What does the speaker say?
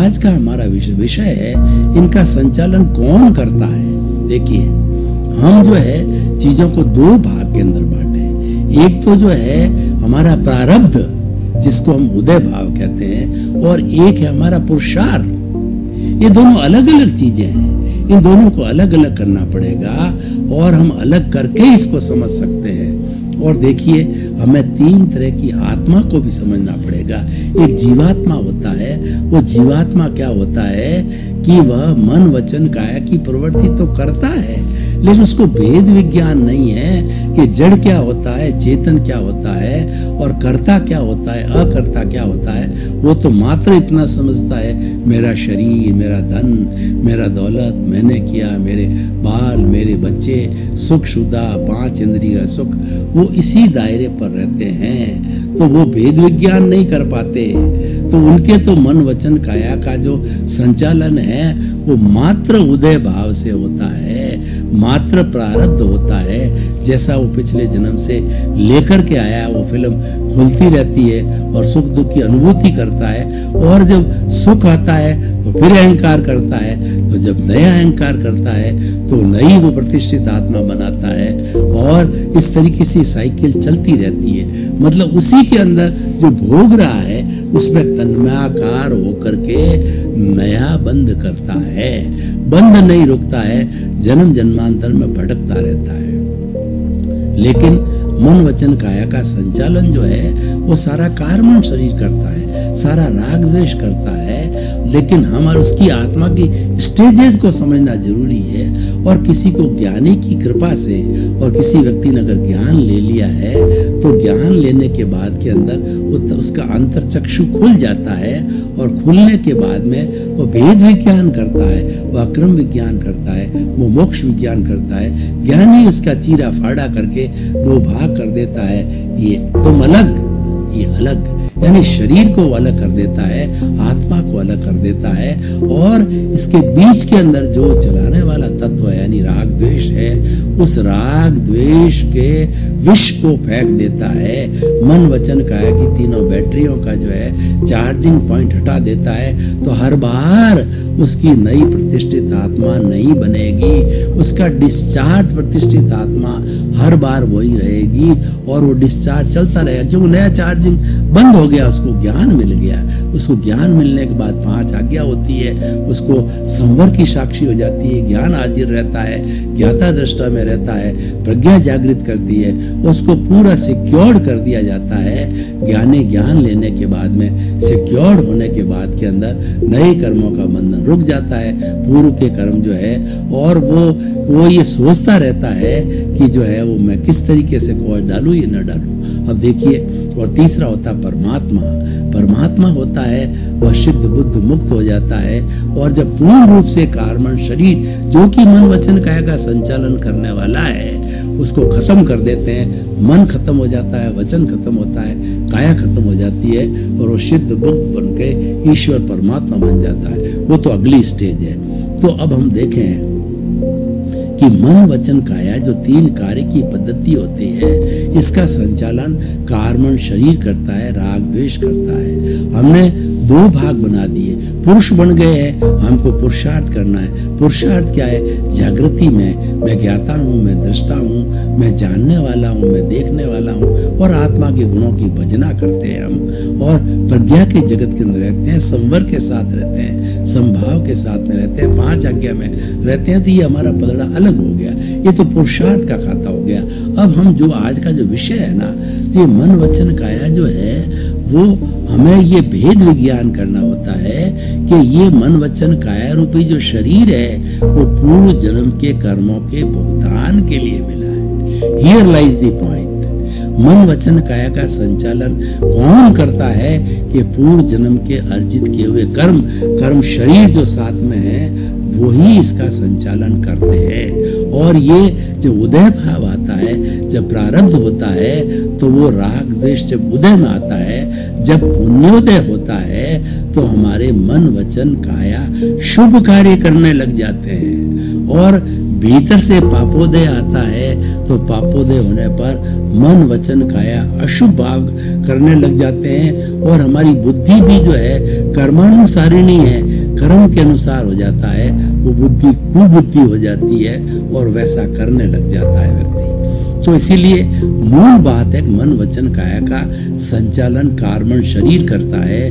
आज का हमारा विषय है इनका संचालन कौन करता है। देखिए, हम जो है चीजों को दो भाग के अंदर बांटे हैं। एक तो जो है हमारा प्रारब्ध, जिसको हम उदय भाव कहते हैं, और एक है हमारा पुरुषार्थ। ये दोनों अलग अलग चीजें हैं, इन दोनों को अलग अलग करना पड़ेगा और हम अलग करके इसको समझ सकते हैं। और देखिए, हमें तीन तरह की आत्मा को भी समझना पड़ेगा। एक जीवात्मा होता है, वो जीवात्मा क्या होता है कि वह मन वचन काया की प्रवृत्ति तो करता है, लेकिन उसको भेद विज्ञान नहीं है कि जड़ क्या होता है, चेतन क्या होता है, और कर्ता क्या होता है, अकर्ता क्या होता है। वो तो मात्र इतना समझता है, मेरा शरीर, मेरा धन, मेरा दौलत, मैंने किया, मेरे बाल, मेरे बच्चे, सुख शुदा, 5 इंद्रिय सुख, वो इसी दायरे पर रहते हैं। तो वो भेद विज्ञान नहीं कर पाते। तो उनके तो मन वचन काया का जो संचालन है वो मात्र उदय भाव से होता है, मात्र प्रारब्ध होता है। जैसा वो पिछले जन्म से लेकर के आया, वो फिल्म खुलती रहती है और सुख दुख की अनुभूति करता है, और जब सुख आता है तो फिर अहंकार करता है, तो जब नया अहंकार करता है तो नई वो प्रतिष्ठित आत्मा बनाता है, और इस तरीके से साइकिल चलती रहती है। मतलब उसी के अंदर जो भोग रहा है उसमें तन्मयाकार होकर के नया बंध करता है। बंध नहीं रुकता है, जन्म जन्मांतर में भटकता रहता है। लेकिन मन वचन काया का संचालन जो है वो सारा कार्मण शरीर करता है, सारा राग द्वेष करता है। लेकिन हमारे उसकी आत्मा की स्टेजेस को समझना जरूरी है। और किसी को ज्ञानी की कृपा से, और किसी व्यक्ति ने अगर ज्ञान ले लिया है तो ज्ञान लेने के बाद के अंदर उसका अंतर्चक्षु खुल जाता है, और खुलने के बाद में वो भेद विज्ञान करता है, वो अक्रम विज्ञान करता है, वो मोक्ष विज्ञान करता है। ज्ञानी उसका चीरा फाड़ा करके दो भाग कर देता है, ये तुम अलग, ये अलग, यानी शरीर को अलग कर देता है, आत्मा को अलग कर देता है। और इसके बीच के अंदर जो चलाने वाला तत्व है यानी राग द्वेष है, उस राग द्वेष के विष को फेंक देता है। मन वचन काया की तीनों बैटरियों का जो है चार्जिंग पॉइंट हटा देता है, तो हर बार उसकी नई प्रतिष्ठित आत्मा नहीं बनेगी, उसका डिस्चार्ज प्रतिष्ठित आत्मा हर बार वही रहेगी, और वो डिस्चार्ज चलता रहेगा। जो नया चार्जिंग बंद हो गया, उसको ज्ञान मिल गया, उसको ज्ञान मिलने के बाद 5 आज्ञा होती है, उसको संवर की साक्षी हो जाती है, ज्ञान हाजिर रहता है, ज्ञाता दृष्टा में रहता है, प्रज्ञा जागृत करती है, उसको पूरा सिक्योर्ड कर दिया जाता है। ज्ञानी ज्ञान लेने के बाद में सिक्योर्ड होने के बाद के अंदर नए कर्मों का बंधन रुक जाता है, पूर्व के कर्म जो है, और वो ये सोचता रहता है कि जो है वो मैं किस तरीके से कोई डालूं या न डालूं। अब देखिए, और तीसरा होता है परमात्मा। परमात्मा होता है वह सिद्ध बुद्ध मुक्त हो जाता है, और जब पूर्ण रूप से कार्मण शरीर जो कि मन वचन काया का संचालन करने वाला है उसको खत्म कर देते हैं, मन खत्म हो जाता है, वचन खत्म होता है, काया खत्म हो जाती है, और वो सिद्ध बुद्ध बन के ईश्वर परमात्मा बन जाता है। वो तो अगली स्टेज है। तो अब हम देखें कि मन वचन काया जो 3 कार्य की पद्धति होती है, इसका संचालन कार्मण शरीर करता है, राग द्वेष करता है। हमने 2 भाग बना दिए, पुरुष बन गए हैं, हमको पुरुषार्थ करना है। पुरुषार्थ क्या है? जागृति में मैं ज्ञाता हूँ, मैं दृष्टा हूँ, मैं जानने वाला हूँ, मैं देखने वाला हूँ, और आत्मा के गुणों की भजना करते हैं हम, और प्रज्ञा के जगत के अंदर रहते हैं, संवर के साथ रहते हैं, संभाव के साथ में रहते हैं, 5 आज्ञा में रहते हैं। तो ये हमारा पलड़ा अलग हो गया, ये तो पुरुषार्थ का खाता हो गया। अब हम जो आज का जो विषय है ना, ये मन वचन काया जो है वो हमें ये भेद विज्ञान करना होता है कि ये मन वचन काया रूपी जो शरीर है वो पूर्व जन्म के कर्मों के भुगतान के लिए मिला है। Here lies the point. मन वचन काया का संचालन कौन करता है कि पूर्व जन्म के अर्जित किए हुए कर्म शरीर जो साथ में है वही इसका संचालन करते हैं। और ये जो उदय भाव आता है, जब प्रारब्ध होता है तो वो राग द्वेष जब उदय में आता है, जब पुण्योदय होता है तो हमारे मन वचन काया शुभ कार्य करने लग जाते हैं। और भीतर से पापोदय आता है तो पापोदय होने पर मन वचन काया अशुभ भाव करने लग जाते हैं, और हमारी बुद्धि भी जो है कर्मानुसारिणी है, कर्म के अनुसार हो जाता है, वो बुद्धि कुबुद्धि हो जाती है और वैसा करने लग जाता है व्यक्ति। तो इसीलिए मूल बात है मन वचन काया का संचालन कर्मण शरीर करता है।